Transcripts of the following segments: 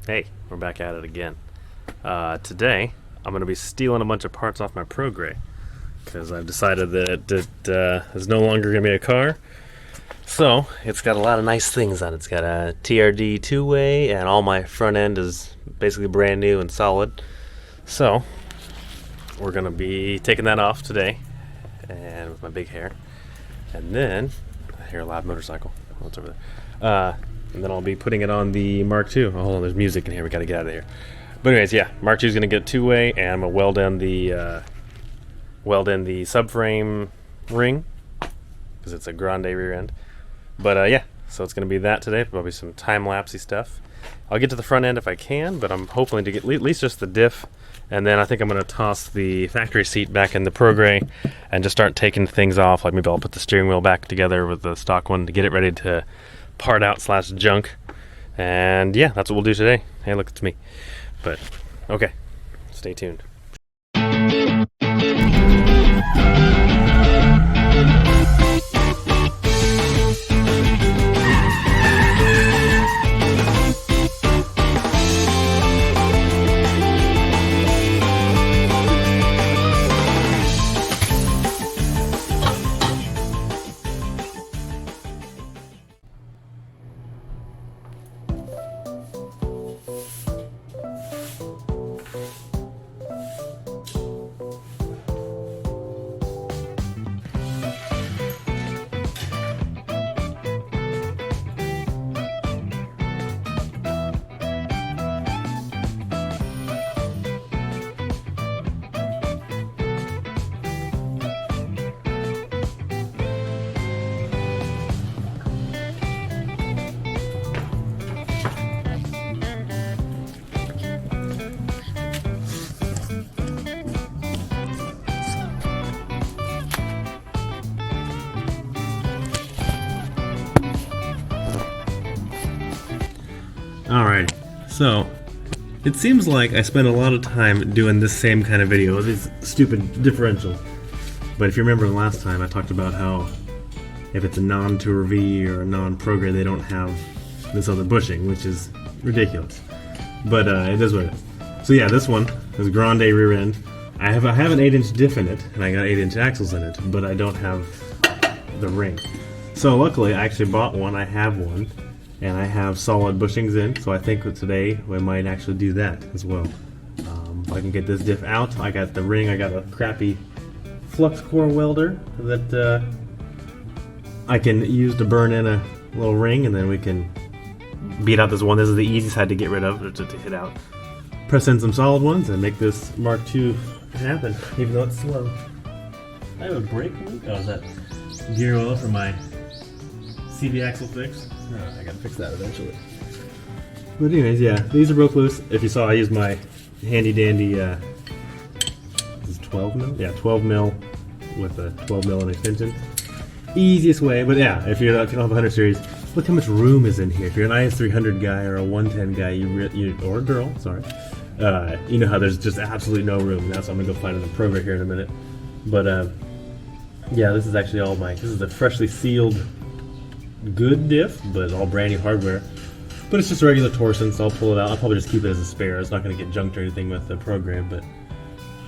Hey, we're back at it again. Today, I'm going to be stealing a bunch of parts off my Progres because I've decided that it is no longer going to be a car. So, it's got a lot of nice things on it. It's got a TRD two-way, and all my front end is basically brand new and solid. So, we're going to be taking that off today, and with my big hair. And then, I hear a loud motorcycle. What's over there? And then I'll be putting it on the Mark II. Oh, hold on, there's music in here. We got to get out of here. But anyways, yeah, Mark II is going to get two-way, and I'm going to weld in the subframe ring because it's a grande rear end. But yeah, so it's going to be that today. Probably some time-lapsey stuff. I'll get to the front end if I can, but I'm hoping to get at least just the diff. And then I think I'm going to toss the factory seat back in the Progres and just start taking things off. Like maybe I'll put the steering wheel back together with the stock one to get it ready to part out / junk. And yeah, that's what we'll do today. Hey, look, it's me. But okay, stay tuned. Alright, so it seems like I spend a lot of time doing this same kind of video, these stupid differentials. But if you remember the last time, I talked about how if it's a non-Tour V or a non-Progres, they don't have this other bushing, which is ridiculous. But it is what it is. So yeah, this one is grande rear end. I have an 8-inch diff in it, and I got 8-inch axles in it, but I don't have the ring. So luckily, I actually bought one. I have one. And I have solid bushings in, so I think that today we might actually do that as well. If I can get this diff out, I got the ring, I got a crappy flux core welder that I can use to burn in a little ring, and then we can beat out this one. This is the easiest side to get rid of, to hit out. Press in some solid ones and make this Mark II happen, even though it's slow. I have a brake leak? Oh, is that gear oil for my CV axle fix? I gotta fix that eventually. But anyways, yeah, these are broke loose. If you saw, I used my handy dandy, this is 12 mil? Yeah, 12 mil with a 12 mil extension. Easiest way, but yeah, if you don't have a 100 series, look how much room is in here. If you're an IS300 guy or a 110 guy, or a girl, sorry, you know how there's just absolutely no room. Now, so I'm gonna go find another Progres here in a minute. But yeah, this is actually all this is a freshly sealed good diff, but all brand new hardware. But it's just a regular torsion, so I'll pull it out. I'll probably just keep it as a spare. It's not going to get junked or anything with the program, but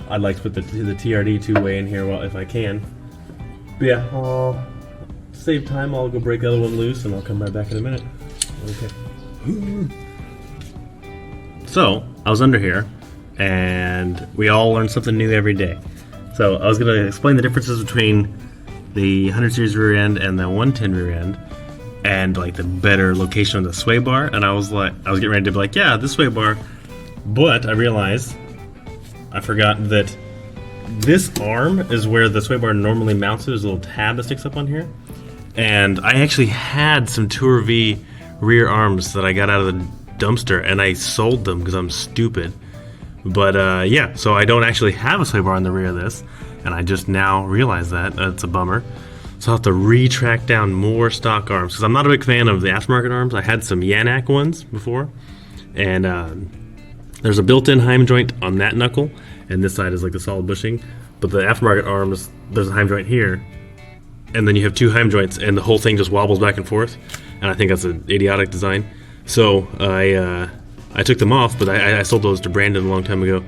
I'd like to put the TRD two-way in here if I can. But yeah, I'll save time. I'll go break the other one loose, and I'll come right back in a minute. Okay. So, I was under here, and we all learn something new every day. So, I was going to explain the differences between the 100 series rear end and the 110 rear end, and like the better location of the sway bar. And I was getting ready to be like, yeah, this sway bar, but I realized I forgot that this arm is where the sway bar normally mounts. There's a little tab that sticks up on here, and I actually had some Tour V rear arms that I got out of the dumpster, and I sold them because I'm stupid. But yeah, so I don't actually have a sway bar on the rear of this, and I just now realized that. That's a bummer. So I'll have to re-track down more stock arms, because I'm not a big fan of the aftermarket arms. I had some Yanak ones before, and there's a built-in Heim joint on that knuckle, and this side is like the solid bushing. But the aftermarket arms, there's a Heim joint here, and then you have two Heim joints, and the whole thing just wobbles back and forth, and I think that's an idiotic design. So I I took them off, but I sold those to Brandon a long time ago.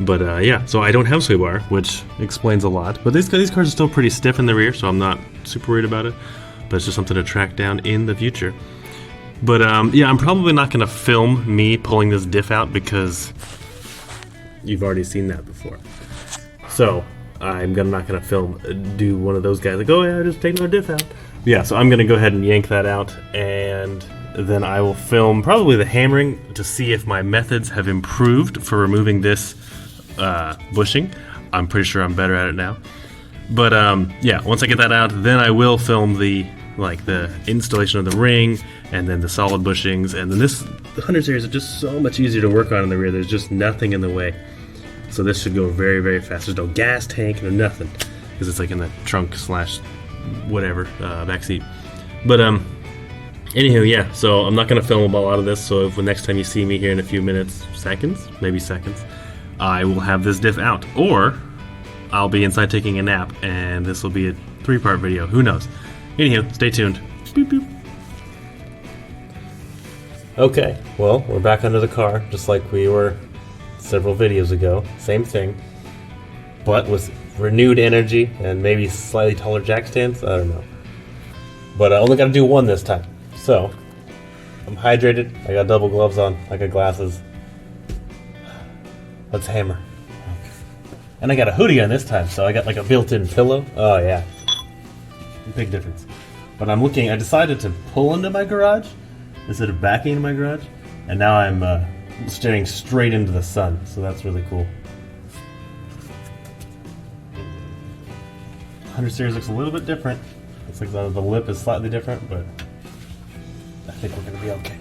But yeah, so I don't have sway bar, which explains a lot. But these cars are still pretty stiff in the rear, so I'm not super worried about it. But it's just something to track down in the future. But yeah, I'm probably not going to film me pulling this diff out because you've already seen that before. So I'm not going to do one of those guys like, oh yeah, just take my diff out. Yeah, so I'm going to go ahead and yank that out, and then I will film probably the hammering to see if my methods have improved for removing this bushing. I'm pretty sure I'm better at it now. But yeah, once I get that out, then I will film the installation of the ring and then the solid bushings. And then the 100 series is just so much easier to work on in the rear. There's just nothing in the way. So this should go very, very fast. There's no gas tank, no nothing, because it's like in the trunk slash whatever back seat. But anywho, yeah, so I'm not going to film a lot of this, so if the next time you see me here in a few minutes, maybe seconds, I will have this diff out. Or I'll be inside taking a nap, and this will be a 3-part video. Who knows? Anywho, stay tuned. Boop, boop. Okay, well, we're back under the car, just like we were several videos ago. Same thing, but with renewed energy and maybe slightly taller jack stands. I don't know. But I only got to do one this time. So, I'm hydrated, I got double gloves on, I got glasses. Let's hammer. And I got a hoodie on this time, so I got like a built-in pillow. Oh yeah. Big difference. But I decided to pull into my garage instead of backing into my garage. And now I'm staring straight into the sun, so that's really cool. 100 series looks a little bit different. Looks like the lip is slightly different, but I think we're gonna be okay.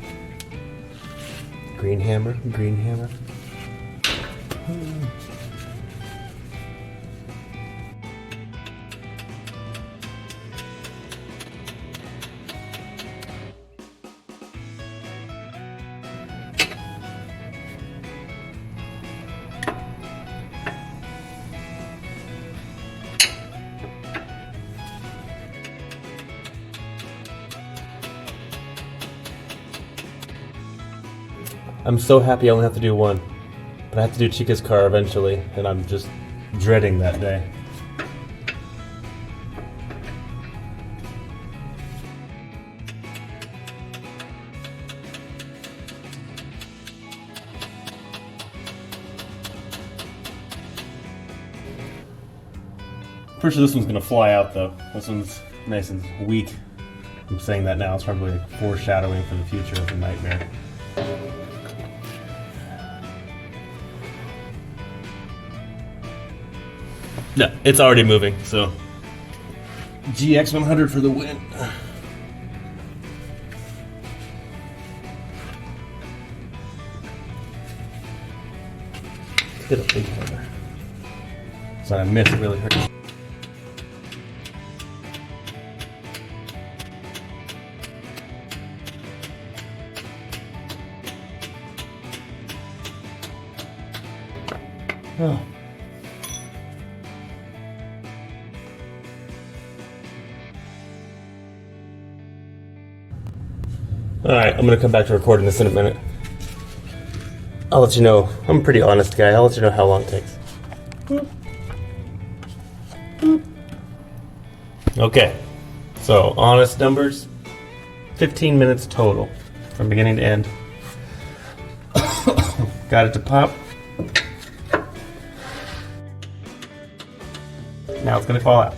Green hammer, green hammer. I'm so happy I only have to do one, but I have to do Chica's car eventually, and I'm just dreading that day. Pretty sure this one's gonna fly out though. This one's nice and weak. I'm saying that now, it's probably like foreshadowing for the future of a nightmare. No, it's already moving, so GX100 for the win. Let's get a big hammer. So I missed, it really hurt. Oh. Alright, I'm gonna come back to recording this in a minute. I'll let you know. I'm a pretty honest guy. I'll let you know how long it takes. Okay, so honest numbers, 15 minutes total from beginning to end. Got it to pop. Now it's gonna fall out.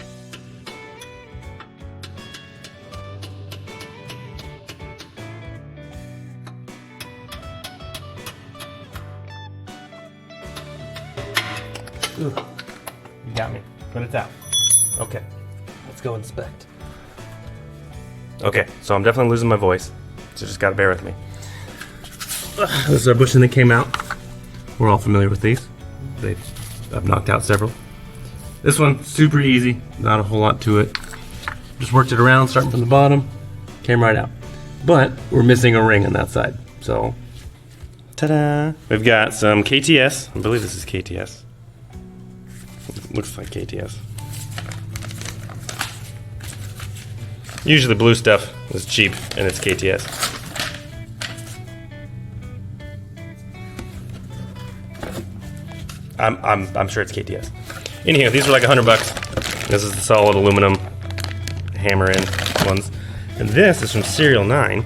Ooh, you got me, but it's out. Okay, let's go inspect. Okay, so I'm definitely losing my voice, so just gotta bear with me. This is our bushing that came out. We're all familiar with these. I've knocked out several. This one, super easy, not a whole lot to it. Just worked it around, starting from the bottom, came right out. But we're missing a ring on that side, so ta-da! We've got some KTS. I believe this is KTS. Looks like KTS. Usually the blue stuff is cheap and it's KTS. I'm sure it's KTS. Anyhow, these were like $100. This is the solid aluminum hammer in ones, and this is from Serial 9.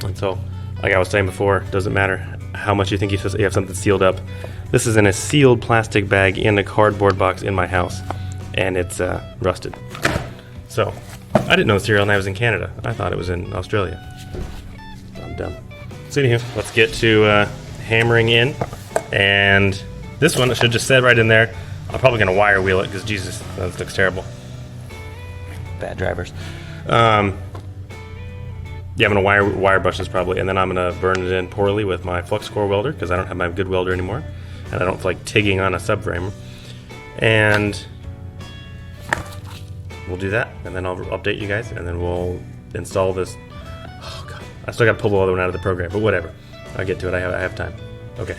And so, like I was saying before, doesn't matter how much you think you have something sealed up. This is in a sealed plastic bag in a cardboard box in my house, and it's rusted. So, I didn't know Serial 9 was in Canada. I thought it was in Australia. I'm dumb. So anywho, let's get to hammering in, and this one should just set right in there. I'm probably gonna wire wheel it because Jesus, that looks terrible. Bad drivers. Yeah, I'm gonna wire brush this probably, and then I'm gonna burn it in poorly with my flux core welder because I don't have my good welder anymore, and I don't feel like tigging on a subframe. And we'll do that, and then I'll update you guys, and then we'll install this. Oh god, I still gotta pull the other one out of the program, but whatever. I'll get to it. I have time. Okay.